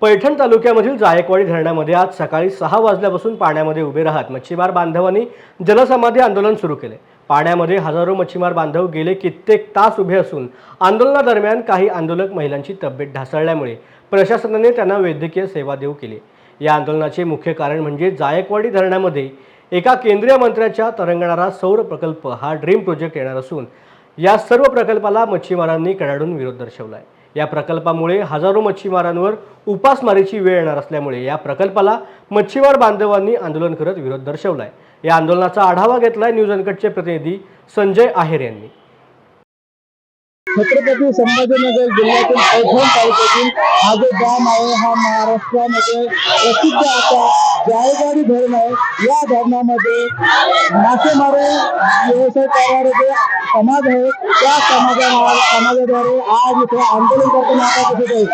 पैठण तालुक्यामधील जायकवाडी धरणामध्ये आज सकाळी 6 वाजल्यापासून पाण्यामध्ये उभे राहत मच्छीमार बांधवांनी जलसमाधी आंदोलन सुरू केले। पाण्यामध्ये हजारो मच्छीमार बांधव गेले कित्येक तास उभे असून आंदोलनादरम्यान काही आंदोलक महिलांची तब्येत ढासळल्यामुळे प्रशासनाने त्यांना वैद्यकीय सेवा देऊ केली। या आंदोलनाचे मुख्य कारण म्हणजे जायकवाडी धरणामध्ये एका केंद्रीय मंत्र्याच्या तरंगणारा सौर प्रकल्प हा ड्रीम प्रोजेक्ट येणार असून या सर्व प्रकल्पाला मच्छीमारांनी कडाडून विरोध दर्शवलाय। या प्रकल्पामुळे हजारो मच्छीमारांवर उपासमारीची वेळ येणार असल्यामुळे या प्रकल्पाला मच्छीमार बांधवांनी आंदोलन करत विरोध दर्शवलाय। या आंदोलनाचा आढावा घेतलाय न्यूज अनकटचे प्रतिनिधी संजय आहेर यांनी। छत्रपती संभाजीनगर जिल्ह्यातील पैठण तालुक्यातील हा जो डॅम आहे हा महाराष्ट्रामध्ये प्रसिद्ध असा जायकवाडी धरण आहे। या धरणामध्ये मासेमारी व्यवसाय करणारे जे समाज आहे त्या समाजाद्वारे आज इथे आंदोलन करताना आता दिसत आहे।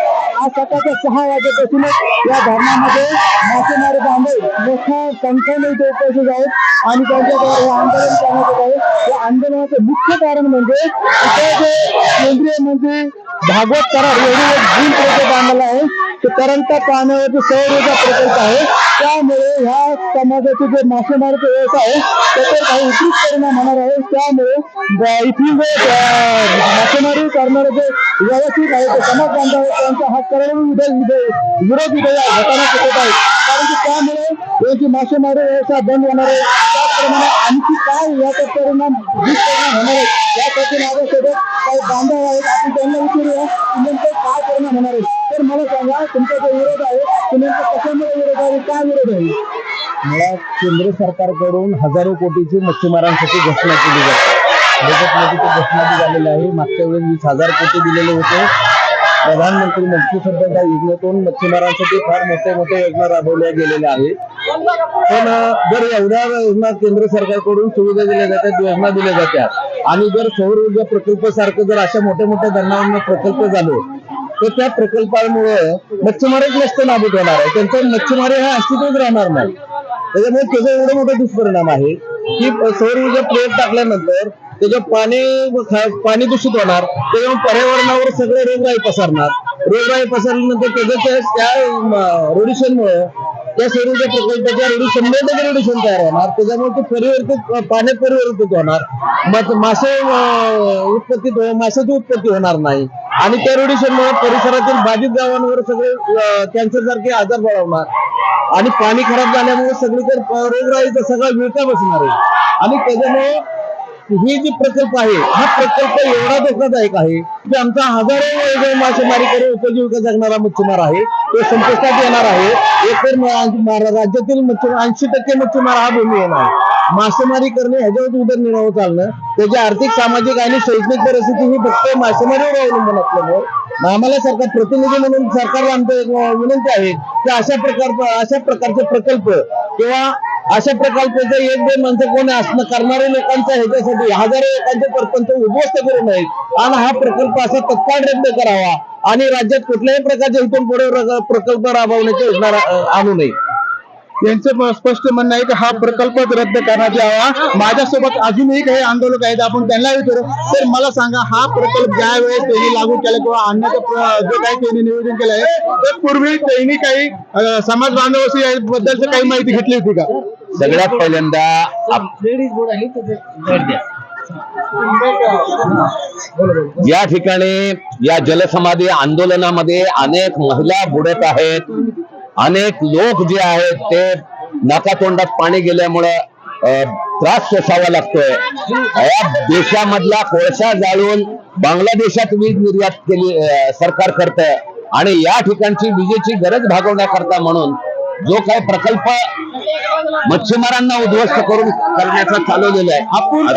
आज सकाळच्या 6 वाजेपासूनच या धरणामध्ये मासेमारी बांधव मोठ्या संख्येने इथे उपस्थित आहेत आणि त्यांच्याद्वारे हे आंदोलन करण्यात येत आहे। या आंदोलनाचे मुख्य कारण म्हणजे इथे जे केंद्रीय मंत्री भागवत कराड यांनी एक ड्रीम प्रोजेक्ट आणला आहे। तो तरंगत्या पाण्यावरती सौर ऊर्जा प्रकल्प आहे। त्यामुळे ह्या समाजाचे जे मासेमारीचा व्यवसाय आहे त्यावर काही विपरीत परिणाम होणार आहे। त्यामुळे इथली जे मासेमारी करणारे जे व्यावसायिक आहे ते समाज बांधव आहेत त्यांचा हा कडाडून विरोध इथे या घटना होत आहे। कारण की त्यामुळे यांची मासेमारी व्यवसाय बंद होणार आहे। त्याचप्रमाणे आणखी काय याचा परिणाम होणार आहे यासाठी माझ्यासोबत काही बांधव आहेत, आपण त्यांना विचारूया की नेमकं काय परिणाम होणार आहे। तर मला सांगा तुमचा जो विरोध आहे तो नेमकं कशामुळे विरोध आहे, काय विरोध आहे? मला केंद्र सरकारकडून हजारो कोटीची मच्छीमारांसाठी घोषणा केली जाते। बजेटमध्ये ते घोषणा झालेली आहे। मागच्या वेळेस 20,000 कोटी दिलेले होते। प्रधानमंत्री मत्स्य संपदा योजनेतून मच्छीमारांसाठी फार मोठे योजना राबवल्या गेलेल्या आहेत। पण जर एवढ्या योजना केंद्र सरकारकडून सुविधा दिल्या जातात, योजना दिल्या जातात आणि जर सौर ऊर्जा प्रकल्प सारखं जर अशा मोठ्या धरणांवर प्रकल्प झाले तर त्या प्रकल्पामुळे मच्छीमारच नसते नाबूद होणार आहे। त्यांचं मच्छीमारी हा अस्तित्वच राहणार नाही। त्याच्यामुळे त्याचा एवढा मोठा दुष्परिणाम आहे की सौर ऊर्जा प्लेट टाकल्यानंतर त्याचं पाणी दूषित होणार, त्याच्यामुळे पर्यावरणावर सगळे रोगराई पसरल्यानंतर त्या रेडिएशनमुळे त्या सौर ऊर्जा प्रकल्पाच्या 100% रेडिएशन तयार होणार। त्याच्यामुळे ते पाण्यात परिवर्तित होणार, माशाची उत्पत्ती होणार नाही आणि त्या रेडिएशनमुळे परिसरातील बाधित गावांवर सगळे कॅन्सर सारखे आजार बळवणार आणि पाणी खराब झाल्यामुळे सगळीकडे रोगराईचा सगळा विळखा बसणार आहे। आणि त्याच्यामुळे ही जी प्रकल्प आहे हा प्रकल्प एवढा धोकादायक आहे की आमचा हजारो मासेमारी करून उपजीविका जगणारा मच्छीमार आहे तो संपुष्टात येणार आहे। एकतर राज्यातील 80% मच्छीमार हा भूमी येणार आहे। मासेमारी करणे ह्याच्यावर उदरनिर्वाह चालणं, त्याची आर्थिक, सामाजिक आणि शैक्षणिक परिस्थिती ही फक्त मासेमारीवर अवलंबून असल्यामुळे आम्हाला सरकार प्रतिनिधी म्हणून सरकारला आमचं विनंती आहे की अशा प्रकारचे प्रकल्प किंवा अशा प्रकल्पाचं 1-2 माणसं कोणी असणं करणारे लोकांच्या ह्याच्यासाठी हजारो लोकांचे प्रपंच उद्ध्वस्त करू नयेत आणि हा प्रकल्प असा तत्काळ रद्द करावा आणि राज्यात कुठल्याही प्रकारचे इथून पुढे प्रकल्प राबवण्याची योजना आणू नये। यांचं स्पष्ट म्हणणं आहे की हा प्रकल्प रद्द करण्यात यावा। माझ्यासोबत अजूनही काही आंदोलक आहेत, आपण त्यांना विचारू। तर मला सांगा, हा प्रकल्प ज्या वेळेस त्यांनी लागू केला किंवा आणण्याचं जो काही त्यांनी नियोजन केलं आहे तर पूर्वी त्यांनी काही समाज बांधवाशी याबद्दलची काही माहिती घेतली होती का? सगळ्यात पहिल्यांदा या ठिकाणी या जलसमाधी आंदोलनामध्ये अनेक महिला बुडत आहेत, अनेक लोक जे आहेत ते नाकातोंडात पाणी गेल्यामुळे त्रास सोसावा लागतोय। या देशामधला कोळसा जाळून बांगलादेशात वीज निर्यात केली सरकार करतंय आणि या ठिकाणची विजेची गरज भागवण्याकरता म्हणून जो काही प्रकल्प मच्छीमारांना उद्ध्वस्त करण्याचा चालवलेला आहे। आपण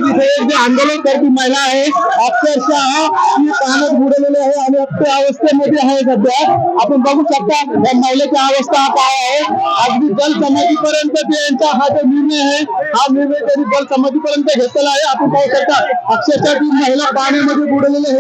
तिथे एक जे आंदोलन करती महिला आहे अक्षरशः ती पाण्यात बुडलेली आहे आणि अक्षय अवस्थेमध्ये आहे सध्या। आपण बघू शकता या महिलेची अवस्था काय आहे। अगदी जलसमाधीपर्यंत त्यांचा हा जो निर्णय आहे हा निर्णय त्यांनी जलसमाधीपर्यंत घेतलेला आहे। आपण पाहू शकता अक्षरशः ती महिला पाण्यामध्ये बुडलेली आहे।